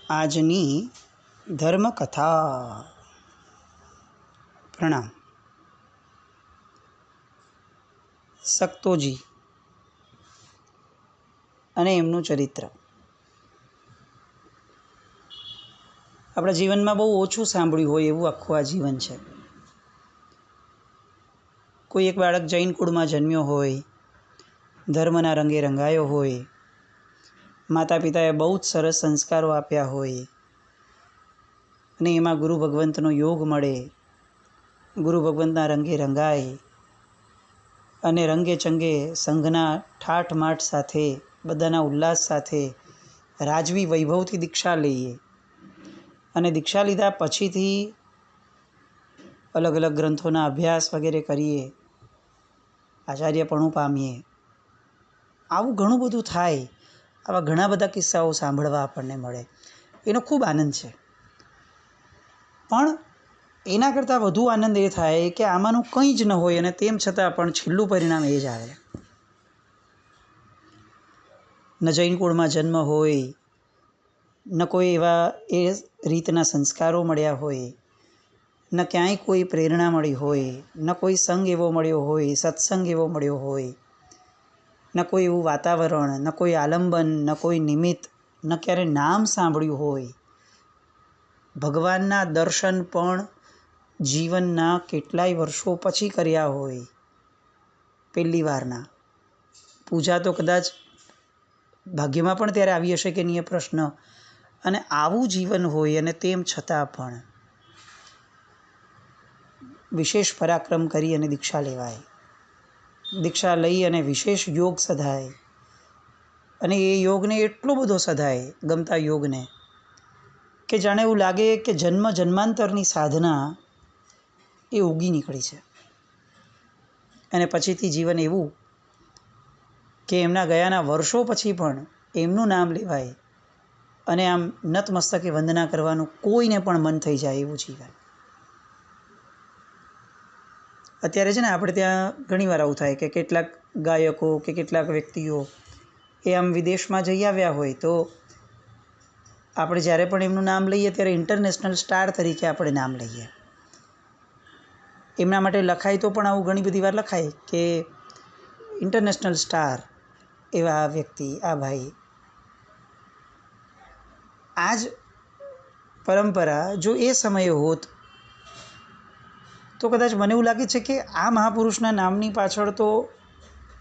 આજની ધર્મકથા. પ્રણામ. સક્તોજી અને એમનું ચરિત્ર. આપણા જીવનમાં બહુ ઓછું સાંભળ્યું હોય એવું આખું આ જીવન છે. કોઈ એક બાળક જૈન કુળમાં જન્મ્યો હોય, ધર્મના રંગે રંગાયો હોય, માતા પિતાએ બહુ જ સરસ સંસ્કારો આપ્યા હોય અને એમાં ગુરુ ભગવંતનો યોગ મળે, ગુરુ ભગવંતના રંગે રંગાય અને રંગે ચંગે સંઘના ઠાઠમાઠ સાથે, બધાના ઉલ્લાસ સાથે રાજવી વૈભવથી દીક્ષા લઈએ અને દીક્ષા લીધા પછીથી અલગ અલગ ગ્રંથોના અભ્યાસ વગેરે કરીએ, આચાર્યપણું પામીએ. આવું ઘણું બધું થાય. આવા ઘણા બધા કિસ્સાઓ સાંભળવા આપણને મળે. એનો ખૂબ આનંદ છે. પણ એના કરતાં વધુ આનંદ એ થાય કે આમાંનું કંઈ જ ન હોય અને તેમ છતાં પણ છેલ્લું પરિણામ એ જ આવે. ન જૈન કુળમાં જન્મ હોય, ન કોઈ એવા એ રીતના સંસ્કારો મળ્યા હોય, ન ક્યાંય કોઈ પ્રેરણા મળી હોય, ન કોઈ સંગ એવો મળ્યો હોય, સત્સંગ એવો મળ્યો હોય, ન કોઈ એવું વાતાવરણ, ન કોઈ આલંબન, ન કોઈ નિમિત્ત, ન ક્યારે નામ સાંભળ્યું હોય. ભગવાનના દર્શન પણ જીવનના કેટલાય વર્ષો પછી કર્યા હોય, પહેલી વારના. પૂજા તો કદાચ ભાગ્યમાં પણ ત્યારે આવી હશે કે નહીં એ પ્રશ્ન. અને આવું જીવન હોય અને તેમ છતાં પણ વિશેષ પરાક્રમ કરી અને દીક્ષા લેવાય, દીક્ષા લઈ અને વિશેષ યોગ સધાય અને એ યોગને એટલો બધો સધાય, ગમતા યોગને, કે જાણે એવું લાગે કે જન્મ જન્માંતરની સાધના એ ઉગી નીકળી છે. અને પછીથી જીવન એવું કે એમના ગયાના વર્ષો પછી પણ એમનું નામ લેવાય અને આમ નતમસ્તકે વંદના કરવાનું કોઈને પણ મન થઈ જાય એવું જીવન. અત્યારે છે ને આપણે ત્યાં ઘણીવાર આવું થાય કે કેટલાક ગાયકો કે કેટલાક વ્યક્તિઓ એ આમ વિદેશમાં જઈ આવ્યા હોય તો આપણે જ્યારે પણ એમનું નામ લઈએ ત્યારે ઇન્ટરનેશનલ સ્ટાર તરીકે આપણે નામ લઈએ. એમના માટે લખાય તો પણ આવું ઘણી બધી વાર લખાય કે ઇન્ટરનેશનલ સ્ટાર એવા આ વ્યક્તિ, આ ભાઈ. આ જ પરંપરા જો એ સમયે હોત તો કદાચ મને એવું લાગે છે કે આ મહાપુરુષના નામની પાછળ તો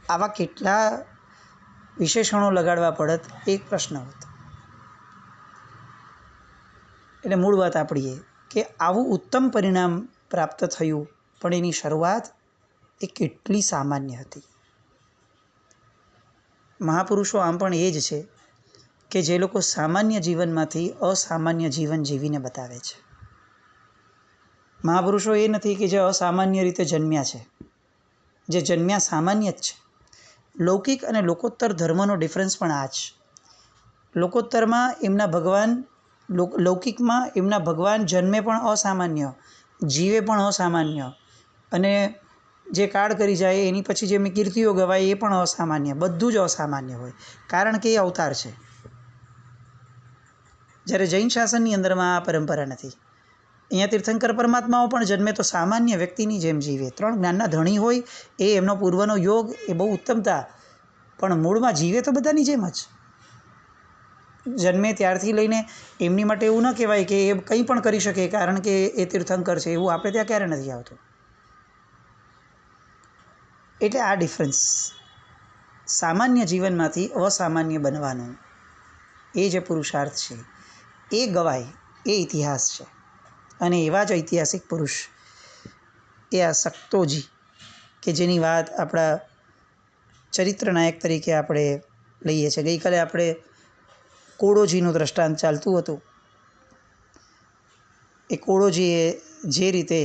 આવા કેટલા વિશેષણો લગાડવા પડત, એક પ્રશ્ન હોત. એટલે મૂળ વાત આપણી એ કે આવું ઉત્તમ પરિણામ પ્રાપ્ત થયું, પણ એની શરૂઆત એ કેટલી સામાન્ય હતી. મહાપુરુષો આમ પણ એ જ છે કે જે લોકો સામાન્ય જીવનમાંથી અસામાન્ય જીવન જીવીને બતાવે છે. મહાપુરુષો એ નથી કે જે અસામાન્ય રીતે જન્મ્યા છે, જે જન્મ્યા સામાન્ય જ છે. લૌકિક અને લોકોત્તર ધર્મનો ડિફરન્સ પણ આ જ. લોકોત્તરમાં એમના ભગવાન, લૌકિકમાં એમના ભગવાન જન્મે પણ અસામાન્ય, જીવે પણ અસામાન્ય, અને જે કાળ કરી જાય એની પછી જે કીર્તિઓ ગવાય એ પણ અસામાન્ય. બધું જ અસામાન્ય હોય, કારણ કે એ અવતાર છે. જ્યારે જૈન શાસનની અંદરમાં આ પરંપરા નથી. અહીંયા તીર્થંકર પરમાત્માઓ પણ જન્મે તો સામાન્ય વ્યક્તિની જેમ જીવે. 3 જ્ઞાનના ધણી હોય, એ એમનો પૂર્વનો યોગ, એ બહુ ઉત્તમતા, પણ મૂળમાં જીવે તો બધાની જેમ જ. જન્મે ત્યારથી લઈને એમની માટે એવું ન કહેવાય કે એ કંઈ પણ કરી શકે કારણ કે એ તીર્થંકર છે, એવું આપણે ત્યાં ક્યારે નથી આવતું. એટલે આ ડિફરન્સ, સામાન્ય જીવનમાંથી અસામાન્ય બનવાનું, એ જે પુરુષાર્થ છે એ ગવાય, એ ઇતિહાસ છે. અને એવા જ ઐતિહાસિક પુરુષ એ આ સક્તોજી, કે જેની વાત આપણા ચરિત્ર નાયક તરીકે આપણે લઈએ છીએ. ગઈકાલે આપણે કોડોજીનું દ્રષ્ટાંત ચાલતું હતું. એ કોડોજીએ જે રીતે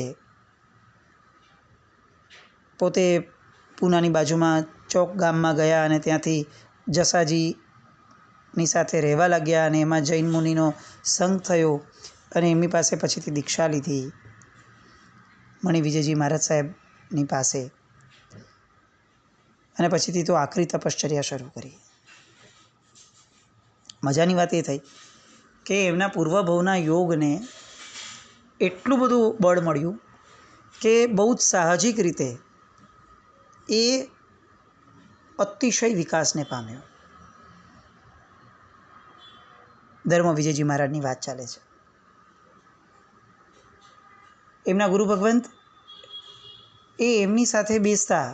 પોતે પૂનાની બાજુમાં ચોક ગામમાં ગયા અને ત્યાંથી જસાજીની સાથે રહેવા લાગ્યા અને એમાં જૈન મુનિનો સંગ થયો અને એમની પાસે પછીથી દીક્ષા લીધી મણિ વિજયજી મહારાજ સાહેબની પાસે, અને પછીથી તો આખરી તપશ્ચર્યા શરૂ કરી. મજાની વાત એ થઈ કે એમના પૂર્વભવના યોગને એટલું બધું બળ મળ્યું કે બહુ જ સાહજિક રીતે એ અતિશય વિકાસને પામ્યો. ધર્મ વિજયજી મહારાજની વાત ચાલે છે. એમના ગુરુ ભગવંત એ એમની સાથે બેસતા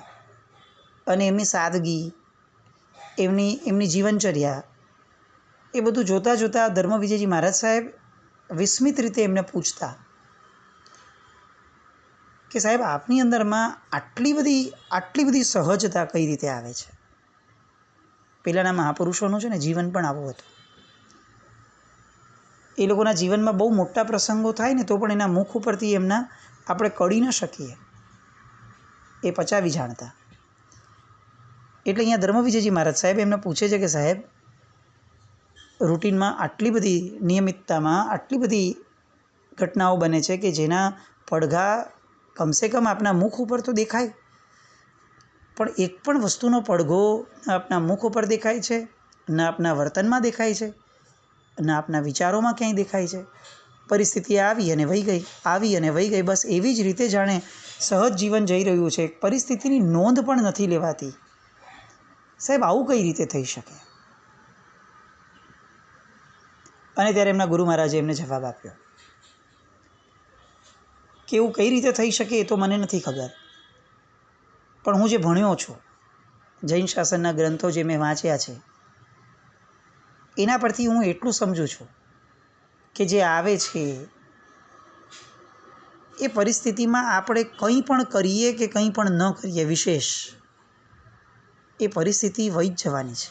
અને એમની સાદગી, એમની જીવનચર્યા એ બધું જોતાં જોતાં ધર્મ વિજયજી મહારાજ સાહેબ વિસ્મિત રીતે એમને પૂછતા કે સાહેબ આપની અંદરમાં આટલી બધી સહજતા કઈ રીતે આવે છે? પહેલાંના મહાપુરુષોનું છે ને જીવન પણ આવું હતું. એ લોકોના જીવનમાં બહુ મોટા પ્રસંગો થાય ને તો પણ એના મુખ ઉપરથી એમના આપણે કળી ન શકીએ, એ પચાવી જાણતા. એટલે અહીંયા ધર્મ વિજયજી મહારાજ સાહેબ એમને પૂછે છે કે સાહેબ, રૂટિનમાં આટલી બધી નિયમિતતામાં આટલી બધી ઘટનાઓ બને છે કે જેના પડઘા કમસે કમ આપના મુખ ઉપર તો દેખાય, પણ એક પણ વસ્તુનો પડઘો ન આપના મુખ ઉપર દેખાય છે, ન આપના વર્તનમાં દેખાય છે, ન આપના વિચારોમાં ક્યાંય દેખાય છે. પરિસ્થિતિ આવી અને વહી ગઈ, આવી અને વહી ગઈ, બસ એવી જ રીતે જાણે સહજ જીવન જઈ રહ્યું છે. પરિસ્થિતિની નોંધ પણ નથી લેવાતી. સાહેબ, આવું કઈ રીતે થઈ શકે? અને ત્યારે એમના ગુરુ મહારાજે એમને જવાબ આપ્યો કે એવું કઈ રીતે થઈ શકે એ તો મને નથી ખબર, પણ હું જે ભણ્યો છું, જૈન શાસનના ગ્રંથો જે મેં વાંચ્યા છે, એના પરથી હું એટલું સમજું છું કે જે આવે છે એ પરિસ્થિતિમાં આપણે કંઈ પણ કરીએ કે કંઈ પણ ન કરીએ, વિશેષ એ પરિસ્થિતિ વહી જ જવાની છે.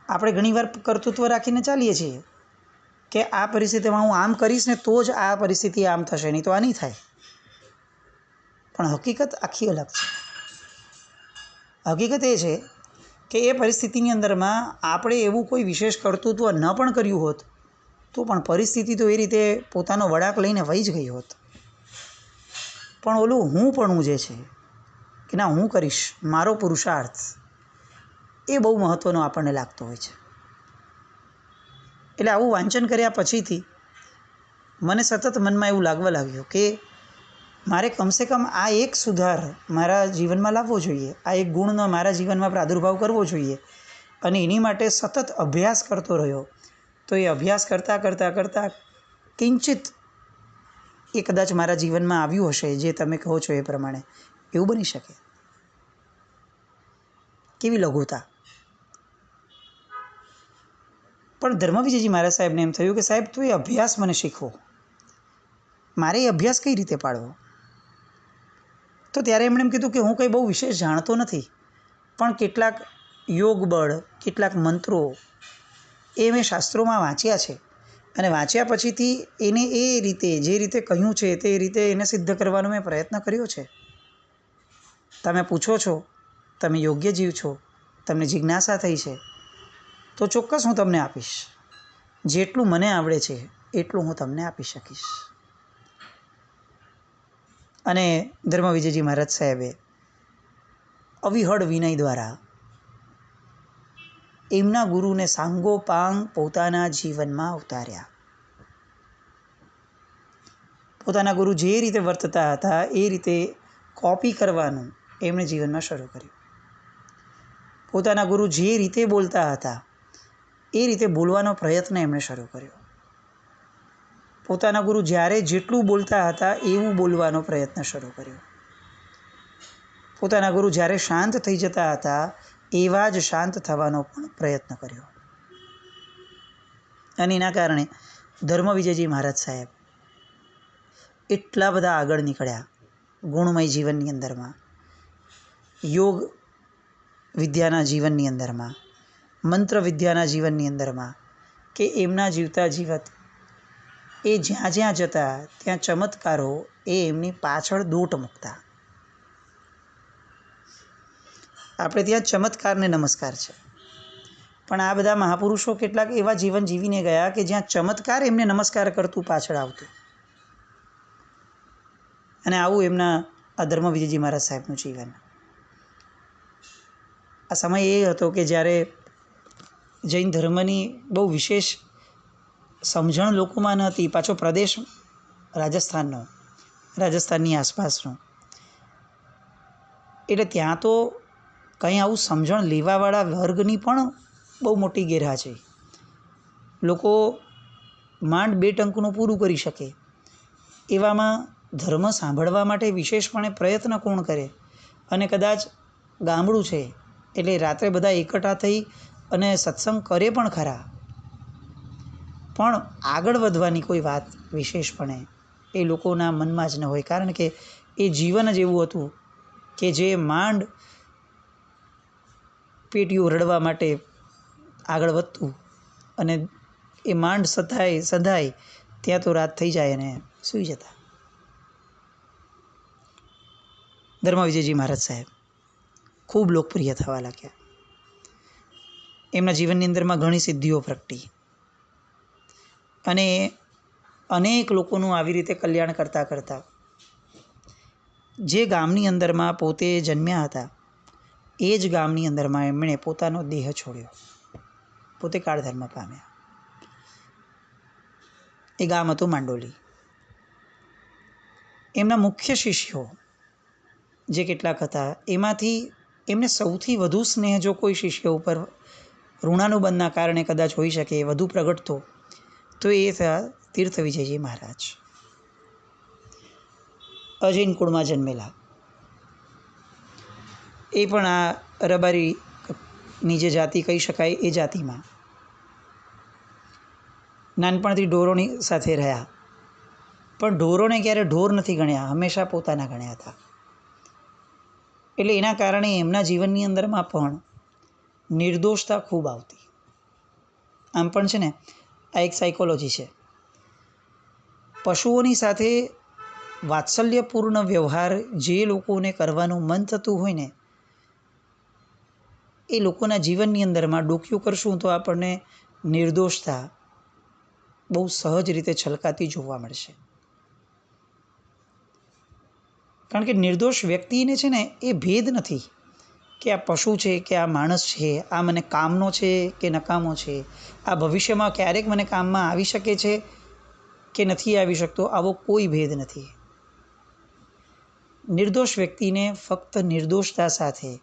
આપણે ઘણીવાર કર્તૃત્વ રાખીને ચાલીએ છીએ કે આ પરિસ્થિતિમાં હું આમ કરીશ ને તો જ આ પરિસ્થિતિ આમ થશે, નહીં તો આ નહીં થાય. પણ હકીકત આખી અલગ છે. હકીકત એ છે કે એ પરિસ્થિતિની અંદરમાં આપણે એવું કોઈ વિશેષ કર્તૃત્વ ન પણ કર્યું હોત તો પણ પરિસ્થિતિ તો એ રીતે પોતાનો વળાંક લઈને વહી જ ગઈ હોત. પણ ઓલું હું જે છે કે ના, હું કરીશ, મારો પુરુષાર્થ, એ બહુ મહત્ત્વનો આપણને લાગતો હોય છે. એટલે આવું વાંચન કર્યા પછીથી મને સતત મનમાં એવું લાગવા લાગ્યું કે મારે કમસે કમ આ એક સુધાર મારા જીવનમાં લાવવો જોઈએ, આ એક ગુણનો મારા જીવનમાં પ્રાદુર્ભાવ કરવો જોઈએ. અને એની માટે સતત અભ્યાસ કરતો રહ્યો. તો એ અભ્યાસ કરતાં કિંચિત એ કદાચ મારા જીવનમાં આવ્યું હશે, જે તમે કહો છો એ પ્રમાણે એવું બની શકે. કેવી લઘુતા! પણ ધર્મ વિજયજી મહારાજ સાહેબને એમ થયું કે સાહેબ, તું એ અભ્યાસ મને શીખવો, મારે એ અભ્યાસ કઈ રીતે પાડવો? તો ત્યારે એમણે એમ કીધું કે હું કંઈ બહુ વિશેષ જાણતો નથી, પણ કેટલાક યોગ બળ, કેટલાક મંત્રો એ મેં શાસ્ત્રોમાં વાંચ્યા છે, અને વાંચ્યા પછીથી એને એ રીતે, જે રીતે કહ્યું છે તે રીતે એને સિદ્ધ કરવાનો મેં પ્રયત્ન કર્યો છે. તમે પૂછો છો, તમે યોગ્ય જીવ છો, તમને જિજ્ઞાસા થઈ છે, તો ચોક્કસ હું તમને આપીશ. જેટલું મને આવડે છે એટલું હું તમને આપી શકીશ. અને ધર્મ વિજયજી મહારાજ સાહેબે અવિહળ વિનય દ્વારા એમના ગુરુને સાંગોપાંગ પોતાના જીવનમાં ઉતાર્યા. પોતાના ગુરુ જે રીતે વર્તતા હતા એ રીતે કોપી કરવાનું એમણે જીવનમાં શરૂ કર્યું. પોતાના ગુરુ જે રીતે બોલતા હતા એ રીતે બોલવાનો પ્રયત્ન એમણે શરૂ કર્યો. પોતાના ગુરુ જ્યારે જેટલું બોલતા હતા એવું બોલવાનો પ્રયત્ન શરૂ કર્યો. પોતાના ગુરુ જ્યારે શાંત થઈ જતા હતા એવા જ શાંત થવાનો પણ પ્રયત્ન કર્યો. અને એના કારણે ધર્મ વિજયજી મહારાજ સાહેબ એટલા બધા આગળ નીકળ્યા ગુણમય જીવનની અંદરમાં, યોગ વિદ્યાના જીવનની અંદરમાં, મંત્ર વિદ્યાના જીવનની અંદરમાં, કે એમના જીવતા જીવત એ જ્યાં જ્યાં જતા ત્યાં ચમત્કારો એ એમની પાછળ દોટ મૂકતા. આપણે ત્યાં ચમત્કારને નમસ્કાર છે, પણ આ બધા મહાપુરુષો કેટલાક એવા જીવન જીવીને ગયા કે જ્યાં ચમત્કાર એમને નમસ્કાર કરતું પાછળ આવતું. અને આવું એમના આ ધર્મ વિજયજી મહારાજ સાહેબનું જીવન. આ સમય એ હતો કે જ્યારે જૈન ધર્મની બહુ વિશેષ સમજણ લોકોમાં નહોતી. પાછો પ્રદેશ રાજસ્થાનની આસપાસનો, એટલે ત્યાં તો કંઈ આવું સમજણ લેવાવાળા વર્ગની પણ બહુ મોટી ગેરહાજરી. લોકો માંડ 2 ટંકનું પૂરું કરી શકે એવામાં ધર્મ સાંભળવા માટે વિશેષપણે પ્રયત્ન કોણ કરે? અને કદાચ ગામડું છે એટલે રાત્રે બધા એકઠા થઈ અને સત્સંગ કરે પણ ખરા, પણ આગળ વધવાની કોઈ વાત વિશેષપણે એ લોકોના મનમાં જ ન હોય. કારણ કે એ જીવન જ એવું હતું કે જે માંડ પેટીઓ રડવા માટે આગળ વધતું અને એ માંડ સંધાય ત્યાં તો રાત થઈ જાય અને સૂઈ જતા. ધર્મવિજયજી મહારાજ સાહેબ ખૂબ લોકપ્રિય થવા લાગ્યા. એમના જીવનની અંદરમાં ઘણી સિદ્ધિઓ પ્રગટી અને અનેક લોકોનું આવી રીતે કલ્યાણ કરતાં કરતાં જે ગામની અંદરમાં પોતે જન્મ્યા હતા એ જ ગામની અંદરમાં એમણે પોતાનો દેહ છોડ્યો, પોતે કાળધર્મ પામ્યા. એ ગામ હતું માંડોલી. એમના મુખ્ય શિષ્યો જે કેટલાક હતા એમાંથી એમને સૌથી વધુ સ્નેહ જો કોઈ શિષ્ય ઉપર ઋણાનુબંધના કારણે કદાચ હોઈ શકે વધુ પ્રગટતો તો એ થયા તીર્થ વિજયજી મહારાજ. અજૈન કુળમાં જન્મેલા, એ પણ આ રબારીની જે જાતિ કહી શકાય એ જાતિમાં નાનપણથી ઢોરોની સાથે રહ્યા, પણ ઢોરોને ક્યારે ઢોર નથી ગણ્યા, હંમેશા પોતાના ગણ્યા હતા. એટલે એના કારણે એમના જીવનની અંદરમાં પણ નિર્દોષતા ખૂબ આવતી. આમ પણ છે ને, આ એક સાયકોલોજી છે. પશુઓની સાથે વાત્સલ્યપૂર્ણ વ્યવહાર જે લોકોને કરવાનું મન થતું હોય ને એ લોકોના જીવનની અંદરમાં ડોક્યું કરશું તો આપણને નિર્દોષતા બહુ સહજ રીતે છલકાતી જોવા મળશે. કારણ કે નિર્દોષ વ્યક્તિને છે ને એ ભેદ નથી કે આ પશુ છે કે આ માણસ છે, આ મને કામનો છે કે નકામો છે, આ ભવિષ્યમાં ક્યારેક મને કામમાં આવી શકે છે કે નથી આવી શકતો, આવો કોઈ ભેદ નથી. નિર્દોષ વ્યક્તિને ફક્ત નિર્દોષતા સાથે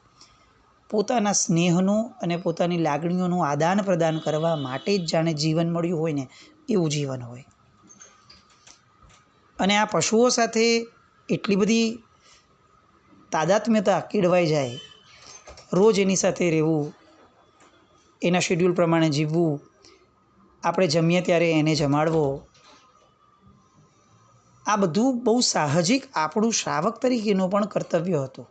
પોતાના સ્નેહનું અને પોતાની લાગણીઓનું આદાન પ્રદાન કરવા માટે જ જાણે જીવન મળ્યું હોય ને એવું જીવન હોય. અને આ પશુઓ સાથે એટલી બધી તાદાત્મ્યતા કેળવાઈ જાય, રોજ એની સાથે રહેવું, એના શેડ્યુલ પ્રમાણે જીવવું, આપણે જમીએ ત્યારે એને જમાડવો, આ બધું બહુ સાહજિક આપણું શ્રાવક તરીકેનું પણ કર્તવ્ય હતું.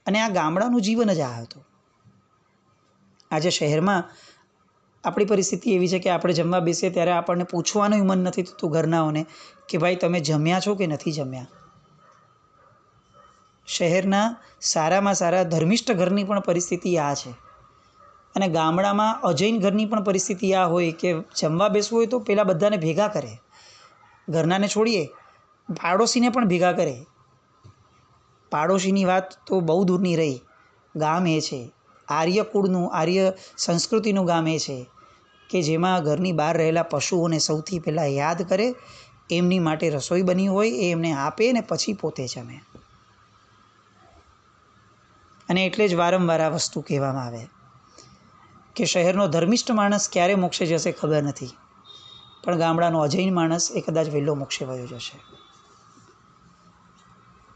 અને આ ગામડાનું જીવન જ આ હતું. આજે શહેરમાં આપણી પરિસ્થિતિ એવી છે કે આપણે જમવા બેસીએ ત્યારે આપણને પૂછવાનું મન નથી થતું ઘરનાઓને કે ભાઈ તમે જમ્યા છો કે નથી જમ્યા. શહેરના સારામાં સારા ધર્મિષ્ઠ ઘરની પણ પરિસ્થિતિ આ છે. અને ગામડામાં અજૈન ઘરની પણ પરિસ્થિતિ આ હોય કે જમવા બેસવું હોય તો પહેલાં બધાને ભેગા કરે, ઘરનાને છોડીએ પાડોશીને પણ ભેગા કરે. પાડોશીની વાત તો બહુ દૂરની રહી, ગામ એ છે આર્ય કુળનું, આર્ય સંસ્કૃતિનું ગામ એ છે કે જેમાં ઘરની બહાર રહેલા પશુઓને સૌથી પહેલાં યાદ કરે, એમની માટે રસોઈ બની હોય એ એમને આપે ને પછી પોતે જમે. અને એટલે જ વારંવાર આ વસ્તુ કહેવામાં આવે કે શહેરનો ધર્મિષ્ઠ માણસ ક્યારે મોક્ષે જશે ખબર નથી, પણ ગામડાનો અજૈન માણસ એ કદાચ વહેલો મોક્ષે વયો જશે.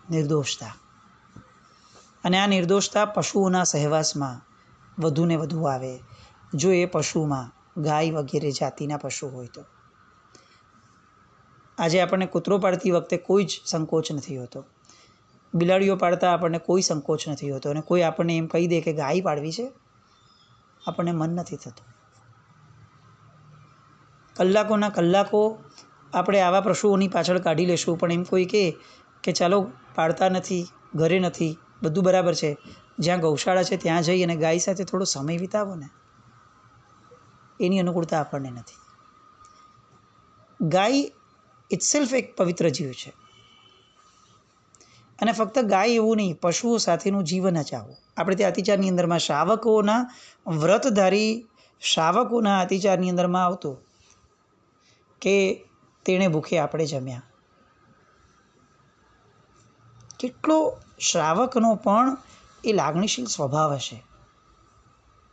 નિર્દોષતા, અને આ નિર્દોષતા પશુઓના સહવાસમાં વધુ ને વધુ આવે. જો એ પશુમાં ગાય વગેરે જાતિના પશુ હોય તો આજે આપણને કૂતરો પાડતી વખતે કોઈ જ સંકોચ નથી હોતો, બિલાડીઓ પાડતા આપણને કોઈ સંકોચ નથી હોતો, અને કોઈ આપણને એમ કહી દે કે ગાય પાડવી છે, આપણને મન નથી થતું. કલાકોના કલાકો આપણે આવા પશુઓની પાછળ કાઢી લેશું, પણ એમ કોઈ કહે કે ચાલો પાડતા નથી, ઘરે નથી, બધું બરાબર છે, જ્યાં ગૌશાળા છે ત્યાં જઈ અને ગાય સાથે થોડો સમય વિતાવો ને, એની અનુકૂળતા આપણને નથી. ગાય ઇટસેલ્ફ એક પવિત્ર જીવ છે. અને ફક્ત ગાય એવું નહીં, પશુઓ સાથેનું જીવન જ આવું. આપણે ત્યાં અતિચારની અંદરમાં શ્રાવકોના વ્રતધારી શ્રાવકોના અતિચારની અંદરમાં આવતું કે તેણે ભૂખે આપણે જમ્યા. કેટલો શ્રાવકનો પણ એ લાગણીશીલ સ્વભાવ હશે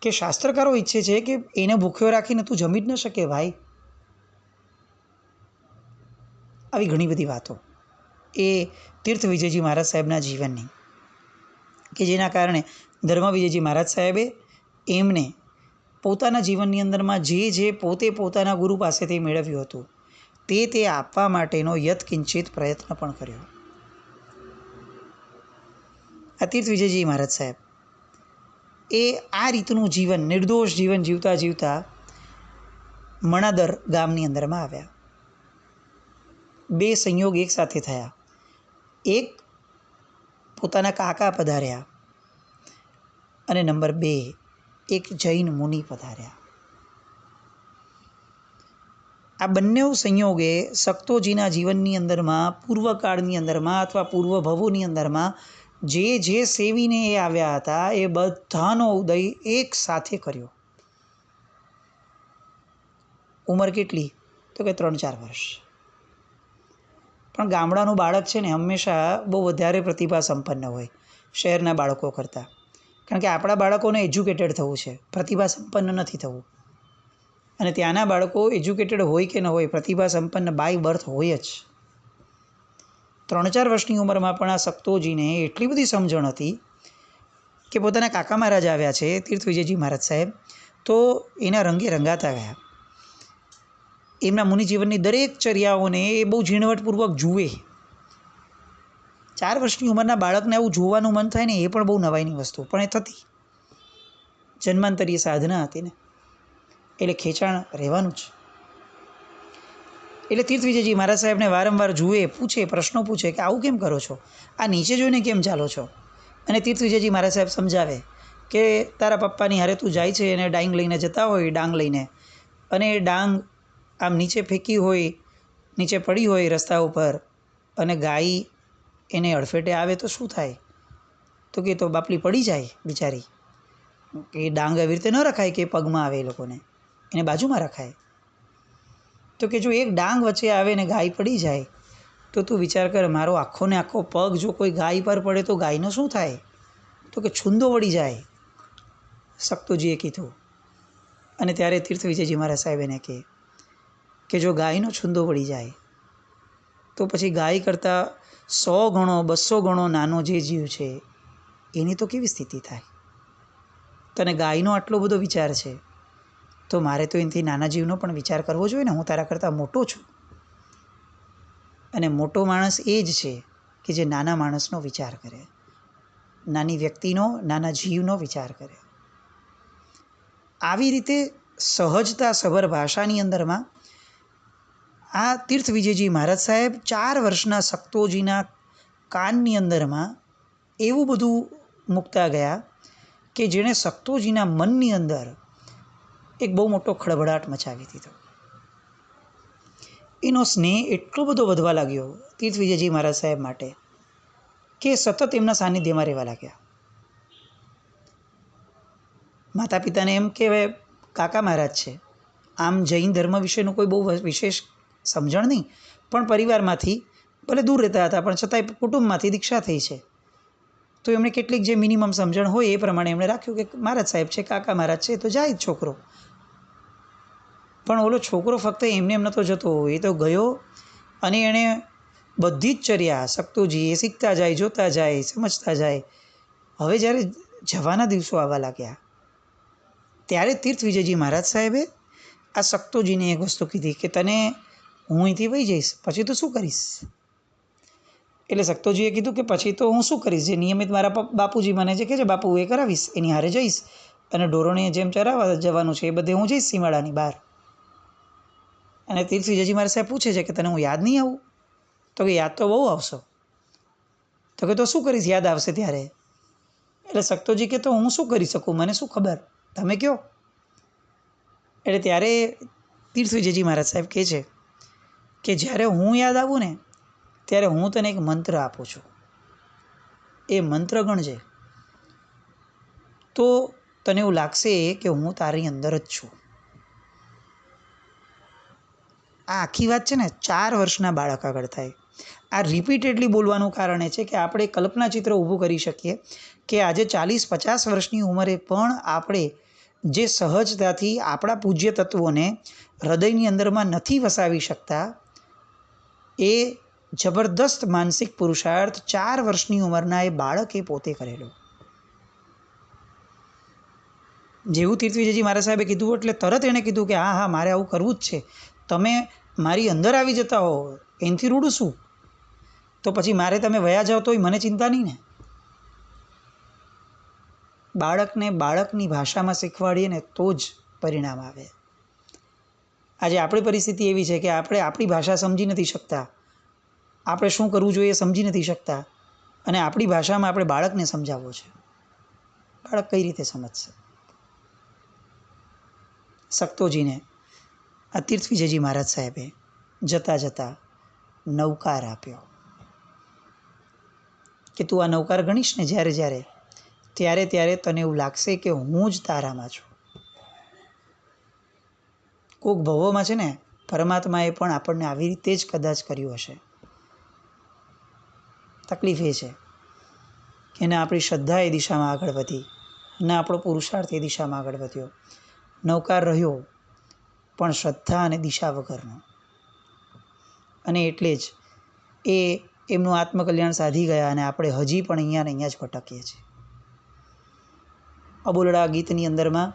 કે શાસ્ત્રકારો ઈચ્છે છે કે એને ભૂખ્યો રાખીને તું જમી જ ન શકે ભાઈ. આવી ઘણી બધી વાતો એ તીર્થ વિજયજી મહારાજ સાહેબના જીવનની, કે જેના કારણે ધર્મ વિજયજી મહારાજ સાહેબે એમને પોતાના જીવનની અંદરમાં જે પોતે પોતાના ગુરુ પાસેથી મેળવ્યું હતું તે આપવા માટેનો યત્કિંચિત પ્રયત્ન પણ કર્યો. આ તીર્થ વિજયજી મહારાજ સાહેબ એ આ રીતનું જીવન, નિર્દોષ જીવન જીવતા જીવતા મણાદર ગામની અંદરમાં આવ્યા. 2 સંયોગ એક સાથે થયા. એક, પોતાના કાકા પધાર્યા અને નંબર 2, એક જૈન મુનિ પધાર્યા. આ બંને સંયોગે સક્તોજીના જીવનની અંદરમાં, પૂર્વકાળની અંદરમાં અથવા પૂર્વ ભવોની અંદરમાં જે સેવીને એ આવ્યા હતા એ બધાનો ઉદય એક સાથે કર્યો. ઉંમર કેટલી? તો કે 3-4 વર્ષ. પણ ગામડાનું બાળક છે ને હંમેશા બહુ વધારે પ્રતિભા સંપન્ન હોય શહેરના બાળકો કરતાં. કારણ કે આપણા બાળકોને એજ્યુકેટેડ થવું છે, પ્રતિભા સંપન્ન નથી થવું. અને ત્યાંના બાળકો એજ્યુકેટેડ હોય કે ન હોય, પ્રતિભા સંપન્ન બાય બર્થ હોય જ. 3-4 વર્ષની ઉંમરમાં પણ આ સક્તોજીને એટલી બધી સમજણ હતી કે પોતાના કાકા મહારાજ આવ્યા છે તીર્થ વિજયજી મહારાજ સાહેબ, તો એના રંગે રંગાતા ગયા. એમના મુનિજીવનની દરેક ચર્યાઓને એ બહુ ઝીણવટપૂર્વક જુએ. 4 વર્ષની ઉંમરના બાળકને આવું જોવાનું મન થાય ને એ પણ બહુ નવાઈની વસ્તુ, પણ એ થતી. જન્માંતરીય સાધના હતી ને, એટલે ખેંચાણ રહેવાનું જ. એટલે તીર્થ વિજયજી મહારાજ સાહેબને વારંવાર જુએ, પૂછે, પ્રશ્નો પૂછે કે આવું કેમ કરો છો, આ નીચે જોઈને કેમ ચાલો છો. અને તીર્થ વિજયજી મહારાજ સાહેબ સમજાવે કે તારા પપ્પાની હારે તું જાય છે અને ડાંગ લઈને જતા હોય, ડાંગ લઈને, અને એ ડાંગ આમ નીચે ફેંકી હોય, નીચે પડી હોય રસ્તા ઉપર, અને ગાય એને અડફેટે આવે તો શું થાય? તો કે તો બાપલી પડી જાય બિચારી. કે ડાંગ એવી રીતે ન રખાય કે પગમાં આવે, એ લોકોને એને બાજુમાં રખાય. તો કે જો એક ડાંગ વચ્ચે આવે ને ગાય પડી જાય તો તું વિચાર કર, મારો આખો ને આખો પગ જો કોઈ ગાય પર પડે તો ગાયનો શું થાય? તો કે છૂંદો વળી જાય, સક્તોજીએ કીધું. અને ત્યારે તીર્થ વિજયજી મહારાજ સાહેબ એને કે જો ગાયનો છૂંદો વળી જાય તો પછી ગાય કરતાં 100 ગણો 200 ગણો નાનો જે જીવ છે એની તો કેવી સ્થિતિ થાય? તને ગાયનો આટલો બધો વિચાર છે તો મારે તો એનાથી નાના જીવનો પણ વિચાર કરવો જોઈએ ને. હું તારા કરતાં મોટો છું. અને મોટો માણસ એ જ છે કે જે નાના માણસનો વિચાર કરે, નાની વ્યક્તિનો, નાના જીવનો વિચાર કરે. આવી રીતે સહજતા સભર ભાષાની અંદરમાં આ તીર્થ વિજયજી મહારાજ સાહેબ 4 વર્ષના સક્તોજીના કાનની અંદરમાં એવું બધું મૂકતા ગયા કે જેણે સક્તોજીના મનની અંદર એક બહુ મોટો ખળભળાટ મચાવી દીધો. એનો સ્નેહ એટલો બધો વધવા લાગ્યો તીર્થ વિજયજી મહારાજ સાહેબ માટે કે સતત એમના સાનિધ્યમાં રહેવા લાગ્યા. માતા પિતાને એમ કે કાકા મહારાજ છે, આમ જૈન ધર્મ વિશેનું કોઈ બહુ વિશેષ સમજણ નહીં, પણ પરિવારમાંથી ભલે દૂર રહેતા હતા પણ છતાંય કુટુંબમાંથી દીક્ષા થઈ છે, તો એમણે કેટલીક જે મિનિમમ સમજણ હોય એ પ્રમાણે એમણે રાખ્યું કે મહારાજ સાહેબ છે, કાકા મહારાજ છે, તો જાય જ છોકરો. પણ ઓલો છોકરો ફક્ત એમને એમ નહોતો જતો, એ તો ગયો અને એણે બધી જ ચર્યા સક્તોજી એ શીખતા જાય, જોતા જાય, સમજતા જાય. હવે જ્યારે જવાના દિવસો આવવા લાગ્યા ત્યારે તીર્થ વિજયજી મહારાજ સાહેબે આ સક્તોજીને એક વસ્તુ કીધી કે તને હું અહીંથી વહી જઈશ પછી તો શું કરીશ? એટલે સક્તોજીએ કીધું કે પછી તો હું શું કરીશ, જે નિયમિત મારા બાપુજી મને જે કહે છે બાપુ એ કરાવીશ, એની હારે જઈશ, અને ઢોરોને જેમ ચરાવવા જવાનું છે એ બધે હું જઈશ સીમાડાની બહાર. અને તીર્થ વિજયજી મહારાજ સાહેબ પૂછે છે કે તને હું યાદ નહીં આવું? તો કે યાદ તો બહુ આવશો. તો કે તો શું કરીશ યાદ આવશે ત્યારે? એટલે સક્તોજી કે તો હું શું કરી શકું, મને શું ખબર, તમે કહો. એટલે ત્યારે તીર્થ વિજયજી મહારાજ સાહેબ કહે છે કે જ્યારે હું યાદ આવું ને ત્યારે હું તને એક મંત્ર આપું છું, એ મંત્ર ગણજે તો તને એવું લાગશે કે હું તારી અંદર જ છું. આ આખી વાત છે ને 4 વર્ષના બાળક આગળ થાય. આ રિપીટેડલી બોલવાનું કારણ એ છે કે આપણે કલ્પના ચિત્ર ઊભું કરી શકીએ કે આજે 40-50 વર્ષની ઉંમરે પણ આપણે જે સહજતાથી આપણા પૂજ્ય તત્વોને હૃદયની અંદરમાં નથી વસાવી શકતા, એ જબરદસ્ત માનસિક પુરુષાર્થ 4 વર્ષની ઉંમરના એ બાળકે પોતે કરેલો. જેવું તીર્થ વિજયજી મહારાજ સાહેબે કીધું એટલે તરત એણે કીધું કે હા મારે આવું કરવું જ છે. તમે મારી અંદર આવી જતા હો એનાથી રૂડું શું? તો પછી મારે તમે વયા જાઓ તોય મને ચિંતા નહીં ને. બાળકને બાળકની ભાષામાં શીખવાડીએ ને તો જ પરિણામ આવે. આજે આપણી પરિસ્થિતિ એવી છે કે આપણે આપણી ભાષા સમજી નથી શકતા, આપણે શું કરવું જોઈએ સમજી નથી શકતા, અને આપણી ભાષામાં આપણે બાળકને સમજાવવો છે. બાળક કઈ રીતે સમજશે? સક્તોજીને આ તીર્થ વિજયજી મહારાજ સાહેબે જતાં જતાં નવકાર આપ્યો કે તું આ નવકાર ગણીશ ને જ્યારે ત્યારે તને એવું લાગશે કે હું જ તારામાં છું. કોક ભવોમાં છે ને પરમાત્માએ પણ આપણને આવી રીતે જ કદાચ કર્યું હશે. તકલીફ એ છે કે ને આપણી શ્રદ્ધા એ દિશામાં આગળ વધી, ને આપણો પુરુષાર્થ એ દિશામાં આગળ વધ્યો. નવકાર રહ્યો પણ શ્રદ્ધા અને દિશા વગરનો, અને એટલે જ એ એમનું આત્મકલ્યાણ સાધી ગયા અને આપણે હજી પણ અહીંયા ને અહીંયા જ ભટકીએ છીએ. અબોલડા ગીતની અંદરમાં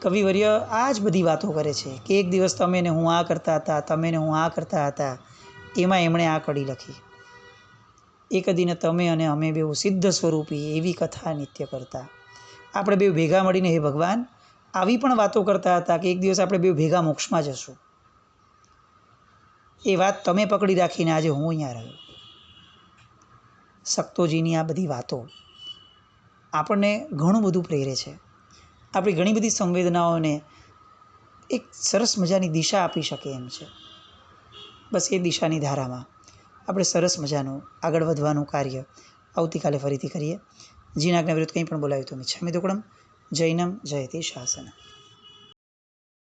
કવિવર્ય આ જ બધી વાતો કરે છે કે એક દિવસ તમે ને હું આ કરતા હતા, તમે ને હું આ કરતા હતા. એમાં એમણે આ કડી લખી, એક દીને તમે અને અમે બેઉ સિદ્ધ સ્વરૂપી એવી કથા નિત્ય કરતા. આપણે બે ભેગા મળીને હે ભગવાન આવી પણ વાતો કરતા હતા કે એક દિવસ આપણે બે ભેગા મોક્ષમાં જશું. એ વાત તમે પકડી રાખીને આજે હું અહીંયા રહ્યો. સક્તોજીની આ બધી વાતો આપણને ઘણું બધું પ્રેરે છે. આપણી ઘણી બધી સંવેદનાઓને એક સરસ મજાની દિશા આપી શકે એમ છે. બસ એ દિશાની ધારામાં આપણે સરસ મજાનું આગળ વધવાનું કાર્ય આવતીકાલે ફરીથી કરીએ. જીનાજ્ઞા વિરુદ્ધ કંઈ પણ બોલાવ્યું તો મિચ્છામિ દુક્કડમ. જૈનમ જયતે શાસન.